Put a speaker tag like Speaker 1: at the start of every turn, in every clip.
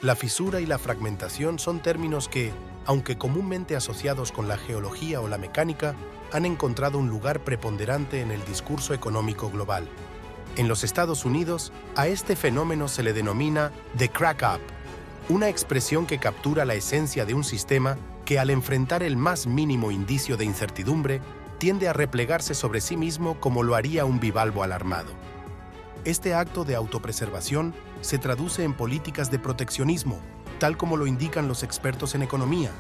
Speaker 1: La fisura y la fragmentación son términos que, aunque comúnmente asociados con la geología o la mecánica, han encontrado un lugar preponderante en el discurso económico global. En los Estados Unidos, a este fenómeno se le denomina the crack up, una expresión que captura la esencia de un sistema que, al enfrentar el más mínimo indicio de incertidumbre, tiende a replegarse sobre sí mismo como lo haría un bivalvo alarmado. Este acto de autopreservación se traduce en políticas de proteccionismo, tal como lo indican los expertos en economía.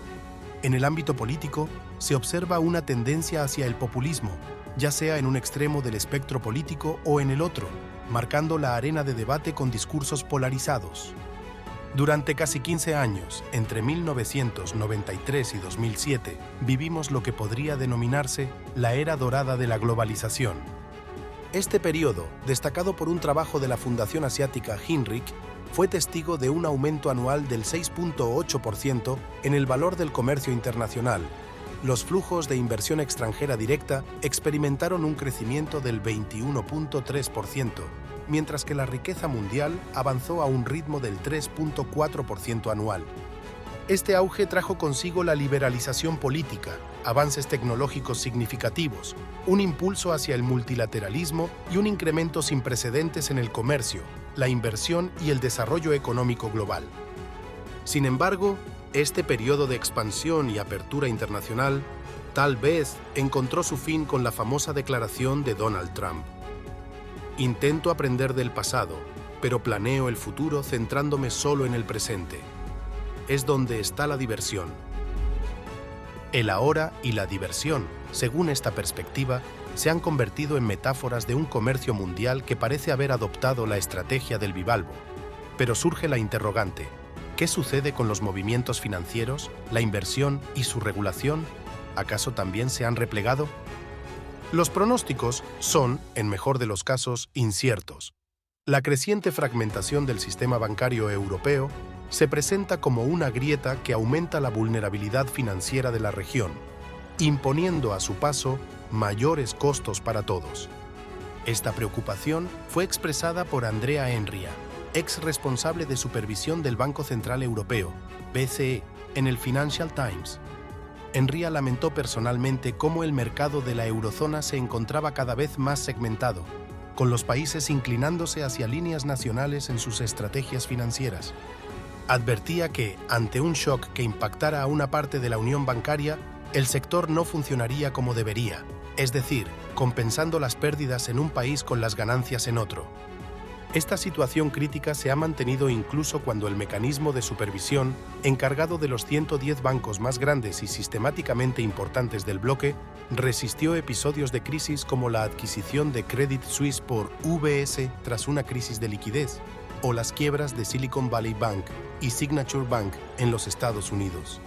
Speaker 1: En el ámbito político, se observa una tendencia hacia el populismo, ya sea en un extremo del espectro político o en el otro, marcando la arena de debate con discursos polarizados. Durante casi 15 años, entre 1993 y 2007, vivimos lo que podría denominarse la era dorada de la globalización. Este periodo, destacado por un trabajo de la Fundación Asiática Hinrich, fue testigo de un aumento anual del 6.8% en el valor del comercio internacional. Los flujos de inversión extranjera directa experimentaron un crecimiento del 21.3%, mientras que la riqueza mundial avanzó a un ritmo del 3.4% anual. Este auge trajo consigo la liberalización política, avances tecnológicos significativos, un impulso hacia el multilateralismo y un incremento sin precedentes en el comercio, la inversión y el desarrollo económico global. Sin embargo, este periodo de expansión y apertura internacional tal vez encontró su fin con la famosa declaración de Donald Trump. Intento aprender del pasado, pero planeo el futuro centrándome solo en el presente. Es donde está la diversión. El ahora y la diversión, según esta perspectiva, se han convertido en metáforas de un comercio mundial que parece haber adoptado la estrategia del bivalvo. Pero surge la interrogante: ¿qué sucede con los movimientos financieros, la inversión y su regulación? ¿Acaso también se han replegado? Los pronósticos son, en mejor de los casos, inciertos. La creciente fragmentación del sistema bancario europeo se presenta como una grieta que aumenta la vulnerabilidad financiera de la región, imponiendo a su paso mayores costos para todos. Esta preocupación fue expresada por Andrea Enria, ex responsable de supervisión del Banco Central Europeo, BCE, en el Financial Times. Enria lamentó personalmente cómo el mercado de la eurozona se encontraba cada vez más segmentado, con los países inclinándose hacia líneas nacionales en sus estrategias financieras. Advertía que, ante un shock que impactara a una parte de la unión bancaria, el sector no funcionaría como debería, es decir, compensando las pérdidas en un país con las ganancias en otro. Esta situación crítica se ha mantenido incluso cuando el mecanismo de supervisión, encargado de los 110 bancos más grandes y sistemáticamente importantes del bloque, resistió episodios de crisis como la adquisición de Credit Suisse por UBS tras una crisis de liquidez, o las quiebras de Silicon Valley Bank y Signature Bank en los Estados Unidos.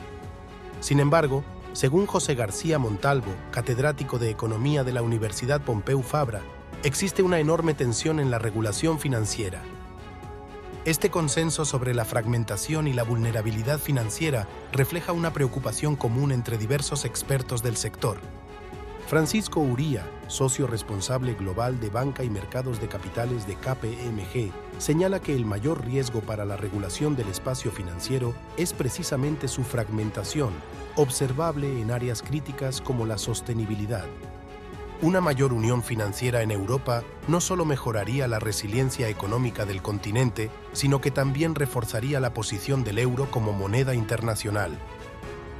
Speaker 1: Sin embargo, según José García Montalvo, catedrático de Economía de la Universidad Pompeu Fabra, existe una enorme tensión en la regulación financiera. Este consenso sobre la fragmentación y la vulnerabilidad financiera refleja una preocupación común entre diversos expertos del sector. Francisco Uría, socio responsable global de banca y mercados de capitales de KPMG, señala que el mayor riesgo para la regulación del espacio financiero es precisamente su fragmentación, observable en áreas críticas como la sostenibilidad. Una mayor unión financiera en Europa no solo mejoraría la resiliencia económica del continente, sino que también reforzaría la posición del euro como moneda internacional.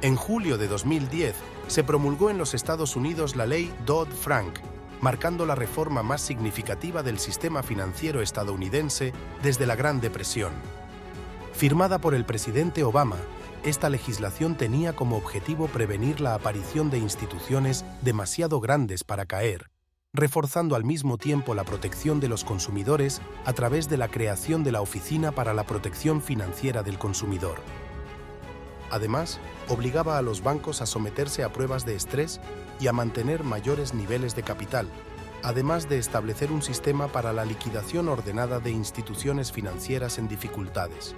Speaker 1: En julio de 2010, se promulgó en los Estados Unidos la ley Dodd-Frank, marcando la reforma más significativa del sistema financiero estadounidense desde la Gran Depresión. Firmada por el presidente Obama, esta legislación tenía como objetivo prevenir la aparición de instituciones demasiado grandes para caer, reforzando al mismo tiempo la protección de los consumidores a través de la creación de la Oficina para la Protección Financiera del Consumidor. Además, obligaba a los bancos a someterse a pruebas de estrés y a mantener mayores niveles de capital, además de establecer un sistema para la liquidación ordenada de instituciones financieras en dificultades.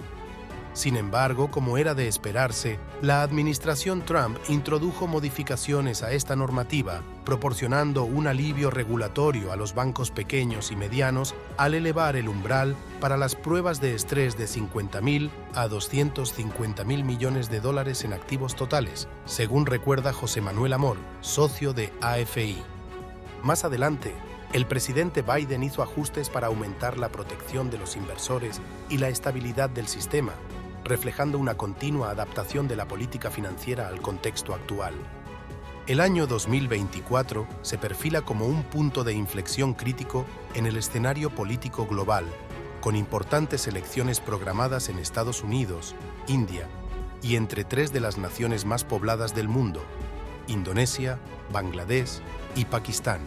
Speaker 1: Sin embargo, como era de esperarse, la administración Trump introdujo modificaciones a esta normativa, proporcionando un alivio regulatorio a los bancos pequeños y medianos al elevar el umbral para las pruebas de estrés de 50.000 a 250.000 millones de dólares en activos totales, según recuerda José Manuel Amor, socio de AFI. Más adelante, el presidente Biden hizo ajustes para aumentar la protección de los inversores y la estabilidad del sistema, reflejando una continua adaptación de la política financiera al contexto actual. El año 2024 se perfila como un punto de inflexión crítico en el escenario político global, con importantes elecciones programadas en Estados Unidos, India y entre tres de las naciones más pobladas del mundo, Indonesia, Bangladesh y Pakistán.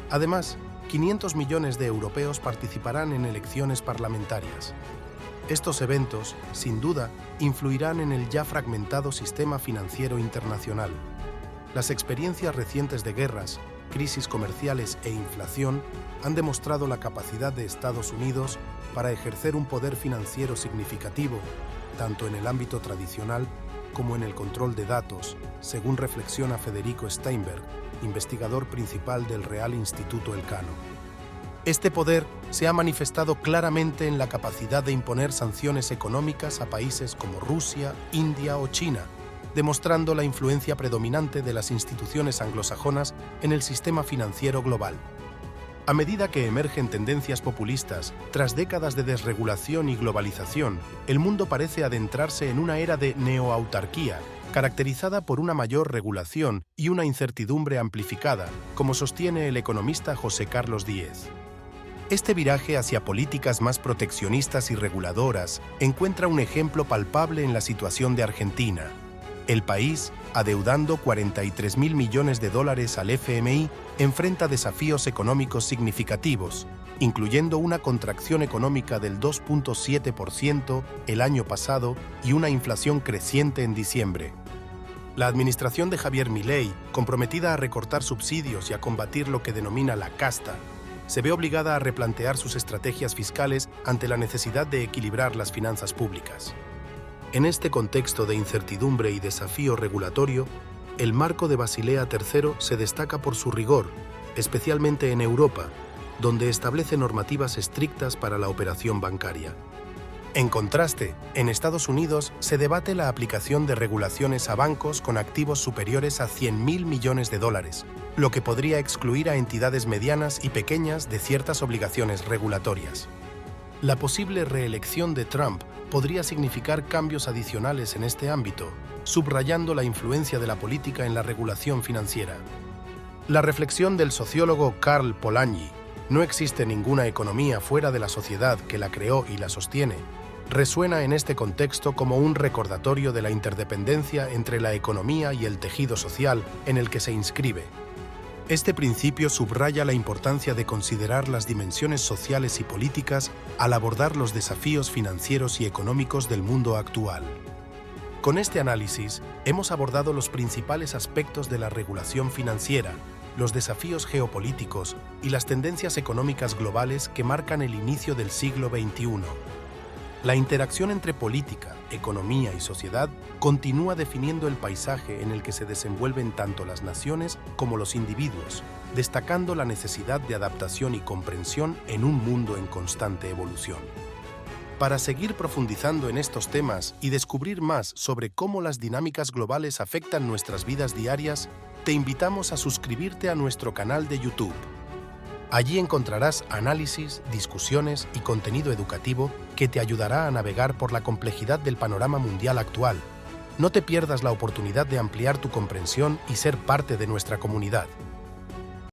Speaker 1: Además, 500 millones de europeos participarán en elecciones parlamentarias. Estos eventos, sin duda, influirán en el ya fragmentado sistema financiero internacional. Las experiencias recientes de guerras, crisis comerciales e inflación han demostrado la capacidad de Estados Unidos para ejercer un poder financiero significativo, tanto en el ámbito tradicional como en el control de datos, según reflexiona Federico Steinberg, investigador principal del Real Instituto Elcano. Este poder se ha manifestado claramente en la capacidad de imponer sanciones económicas a países como Rusia, India o China, demostrando la influencia predominante de las instituciones anglosajonas en el sistema financiero global. A medida que emergen tendencias populistas, tras décadas de desregulación y globalización, el mundo parece adentrarse en una era de neoautarquía, caracterizada por una mayor regulación y una incertidumbre amplificada, como sostiene el economista José Carlos Díez. Este viraje hacia políticas más proteccionistas y reguladoras encuentra un ejemplo palpable en la situación de Argentina. El país, adeudando 43.000 millones de dólares al FMI, enfrenta desafíos económicos significativos, incluyendo una contracción económica del 2.7% el año pasado y una inflación creciente en diciembre. La administración de Javier Milei, comprometida a recortar subsidios y a combatir lo que denomina la casta, se ve obligada a replantear sus estrategias fiscales ante la necesidad de equilibrar las finanzas públicas. En este contexto de incertidumbre y desafío regulatorio, el marco de Basilea III se destaca por su rigor, especialmente en Europa, donde establece normativas estrictas para la operación bancaria. En contraste, en Estados Unidos se debate la aplicación de regulaciones a bancos con activos superiores a 100.000 millones de dólares, lo que podría excluir a entidades medianas y pequeñas de ciertas obligaciones regulatorias. La posible reelección de Trump podría significar cambios adicionales en este ámbito, subrayando la influencia de la política en la regulación financiera. La reflexión del sociólogo Karl Polanyi, "No existe ninguna economía fuera de la sociedad que la creó y la sostiene", resuena en este contexto como un recordatorio de la interdependencia entre la economía y el tejido social en el que se inscribe. Este principio subraya la importancia de considerar las dimensiones sociales y políticas al abordar los desafíos financieros y económicos del mundo actual. Con este análisis, hemos abordado los principales aspectos de la regulación financiera, los desafíos geopolíticos y las tendencias económicas globales que marcan el inicio del siglo XXI. La interacción entre política, economía y sociedad continúa definiendo el paisaje en el que se desenvuelven tanto las naciones como los individuos, destacando la necesidad de adaptación y comprensión en un mundo en constante evolución. Para seguir profundizando en estos temas y descubrir más sobre cómo las dinámicas globales afectan nuestras vidas diarias, te invitamos a suscribirte a nuestro canal de YouTube. Allí encontrarás análisis, discusiones y contenido educativo que te ayudará a navegar por la complejidad del panorama mundial actual. No te pierdas la oportunidad de ampliar tu comprensión y ser parte de nuestra comunidad.